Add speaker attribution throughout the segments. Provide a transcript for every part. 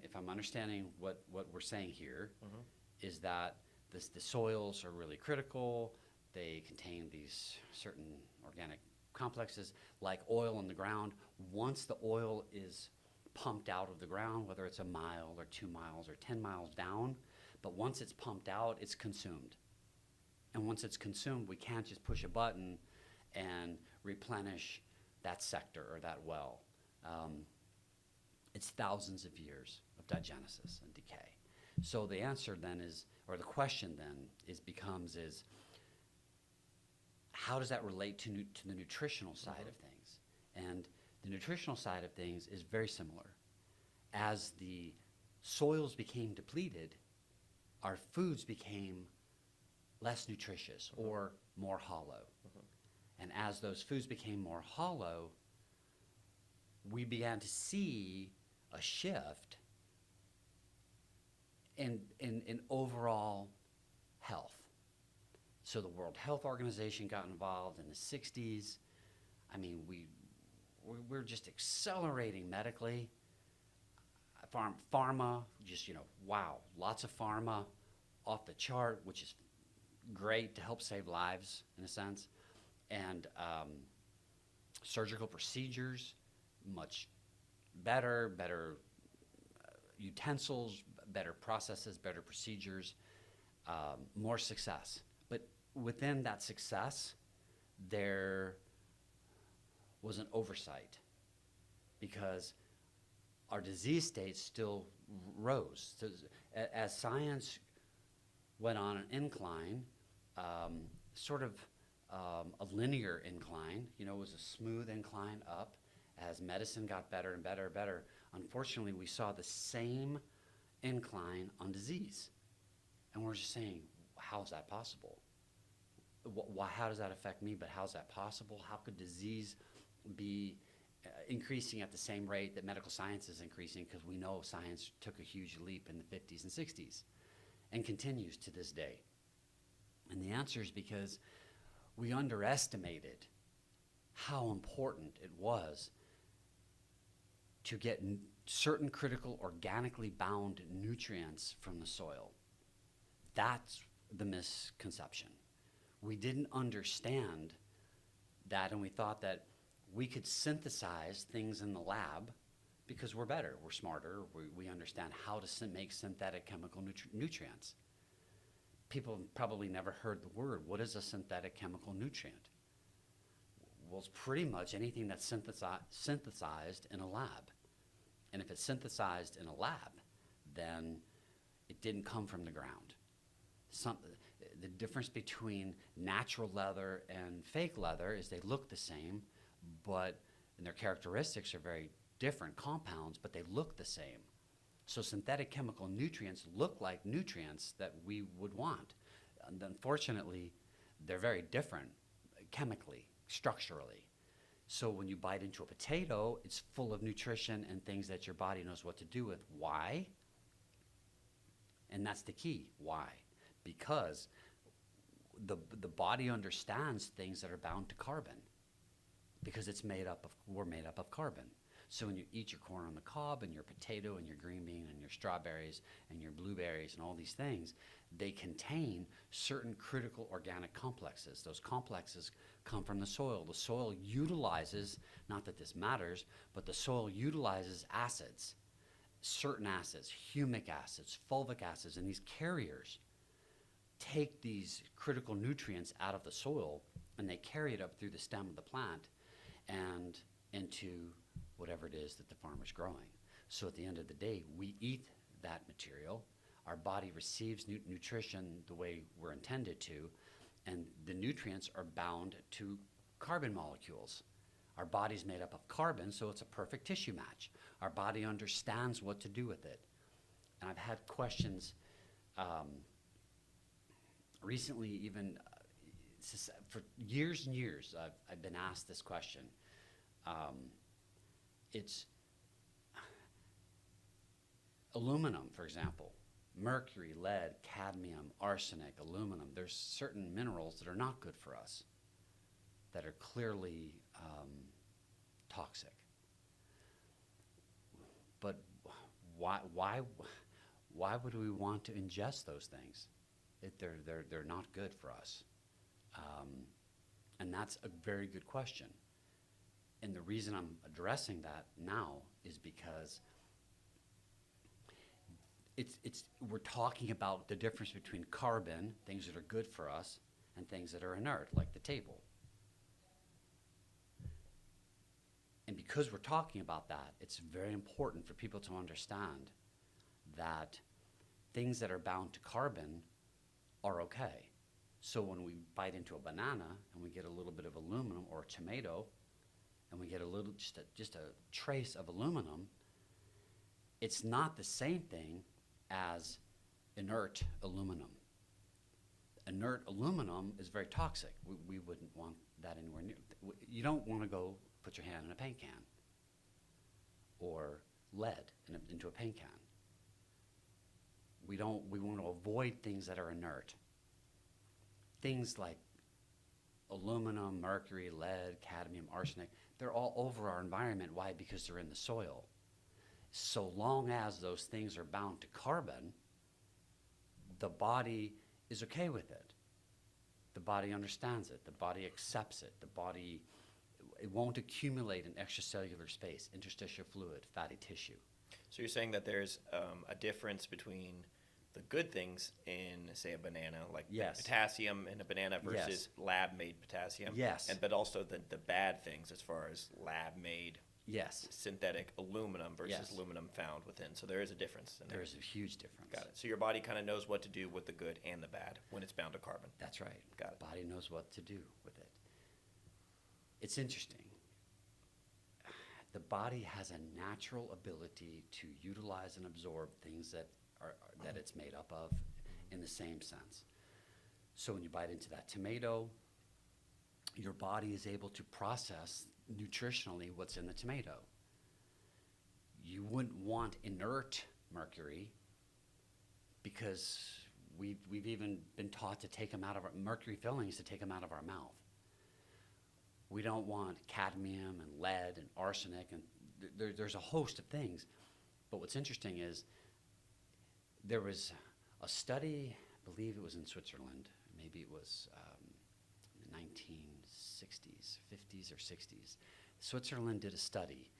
Speaker 1: if I'm understanding what we're saying here, is that the soils are really critical. They contain these certain organic complexes like oil in the ground. Once the oil is pumped out of the ground, whether it's a mile or 2 miles or 10 miles down, but once it's pumped out, it's consumed. And once it's consumed, we can't just push a button and replenish that sector or that well. It's thousands of years of diagenesis and decay. So the answer then is, or the question then becomes how does that relate to the nutritional side of things? And the nutritional side of things is very similar. As the soils became depleted, our foods became less nutritious or more hollow. And as those foods became more hollow, we began to see a shift in overall health. So the World Health Organization got involved in the 60s. I mean, we're just accelerating medically. Pharma, just, wow, lots of pharma off the chart, which is great to help save lives in a sense. And surgical procedures, much better utensils, better processes, better procedures, more success. But within that success, there was an oversight because our disease states still rose. So as science went on an incline, sort of a linear incline, it was a smooth incline up as medicine got better and better and better. Unfortunately, we saw the same incline on disease. And we're just saying, how is that possible? How does that affect me, but how is that possible? How could disease be increasing at the same rate that medical science is increasing? Because we know science took a huge leap in the 50s and 60s and continues to this day. And the answer is because we underestimated how important it was to get certain critical organically bound nutrients from the soil. That's the misconception. We didn't understand that, and we thought that we could synthesize things in the lab because we're better, we're smarter, we understand how to make synthetic chemical nutrients. People probably never heard the word. What is a synthetic chemical nutrient? Well, it's pretty much anything that's synthesized in a lab. And if it's synthesized in a lab, then it didn't come from the ground. The difference between natural leather and fake leather is they look the same, and their characteristics are very different compounds, but they look the same. So synthetic chemical nutrients look like nutrients that we would want. And unfortunately, they're very different chemically, structurally. So when you bite into a potato, it's full of nutrition and things that your body knows what to do with. Why? And that's the key. Why? Because the body understands things that are bound to carbon because we're made up of carbon. So when you eat your corn on the cob and your potato and your green bean and your strawberries and your blueberries and all these things, they contain certain critical organic complexes. Those complexes come from the soil. The soil utilizes, not that this matters, but the soil utilizes acids, certain acids, humic acids, fulvic acids, and these carriers take these critical nutrients out of the soil and they carry it up through the stem of the plant and into whatever it is that the farmer's growing. So at the end of the day, we eat that material. Our body receives nutrition the way we're intended to, and the nutrients are bound to carbon molecules. Our body's made up of carbon, so it's a perfect tissue match. Our body understands what to do with it. And I've had questions recently, even for years and years, I've been asked this question. It's aluminum, for example, mercury, lead, cadmium, arsenic, aluminum. There's certain minerals that are not good for us, that are clearly toxic. But why would we want to ingest those things? They're not good for us. And that's a very good question. And the reason I'm addressing that now is because we're talking about the difference between carbon, things that are good for us, and things that are inert, like the table. And because we're talking about that, it's very important for people to understand that things that are bound to carbon are okay. So when we bite into a banana and we get a little bit of aluminum, or a tomato, and we get a little, just a trace of aluminum, it's not the same thing as inert aluminum. Inert aluminum is very toxic. We wouldn't want that anywhere near. You don't want to go put your hand in a paint can, or lead into a paint can. We want to avoid things that are inert. Things like aluminum, mercury, lead, cadmium, arsenic, they're all over our environment. Why? Because they're in the soil. So long as those things are bound to carbon, the body is okay with it. The body understands it. The body accepts it. It won't accumulate in extracellular space, interstitial fluid, fatty tissue.
Speaker 2: So you're saying that there's a difference between the good things in, say, a banana, like
Speaker 1: Yes.
Speaker 2: potassium in a banana versus lab-made potassium.
Speaker 1: Yes.
Speaker 2: But also the bad things as far as lab-made
Speaker 1: Yes.
Speaker 2: synthetic aluminum versus
Speaker 1: Yes.
Speaker 2: aluminum found within. So there is a difference in there.
Speaker 1: There is a huge difference.
Speaker 2: Got it. So your body kind of knows what to do with the good and the bad when it's bound to carbon.
Speaker 1: That's right.
Speaker 2: Got it.
Speaker 1: The body knows what to do with it. It's interesting. The body has a natural ability to utilize and absorb things that it's made up of in the same sense. So when you bite into that tomato, your body is able to process nutritionally what's in the tomato. You wouldn't want inert mercury, because we've even been taught to take them out of our mercury fillings, to take them out of our mouth. We don't want cadmium and lead and arsenic, and there's a host of things. But what's interesting is there was a study, I believe it was in Switzerland, maybe it was the 1960s, 50s or 60s. Switzerland did a study.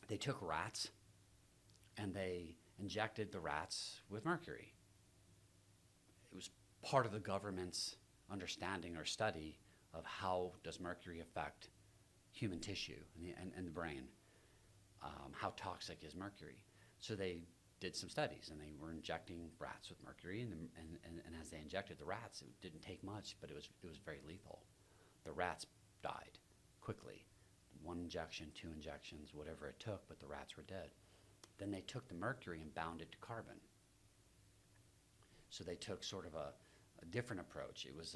Speaker 1: They took rats and they injected the rats with mercury. It was part of the government's understanding or study of how does mercury affect human tissue and the brain. How toxic is mercury? So they did some studies, and they were injecting rats with mercury, and as they injected the rats, it didn't take much, but it was very lethal. The rats died quickly. 1 injection, 2 injections, whatever it took, but the rats were dead. Then they took the mercury and bound it to carbon. So they took sort of a different approach. It was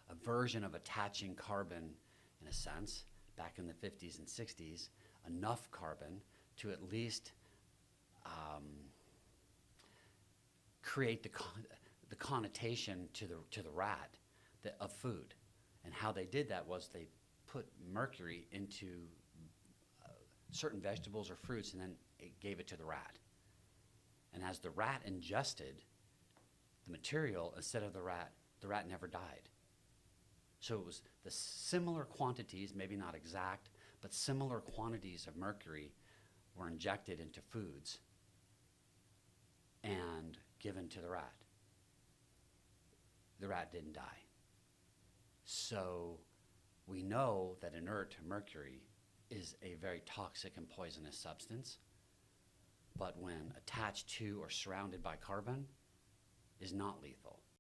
Speaker 1: a version of attaching carbon, in a sense, back in the 50s and 60s, enough carbon to at least create the connotation to the rat of food. And how they did that was they put mercury into certain vegetables or fruits, and then it gave it to the rat. And as the rat ingested the material instead of the rat never died. So it was the similar quantities, maybe not exact, but similar quantities of mercury were injected into foods and given to the rat. The rat didn't die. So we know that inert mercury is a very toxic and poisonous substance, but when attached to or surrounded by carbon, is not lethal.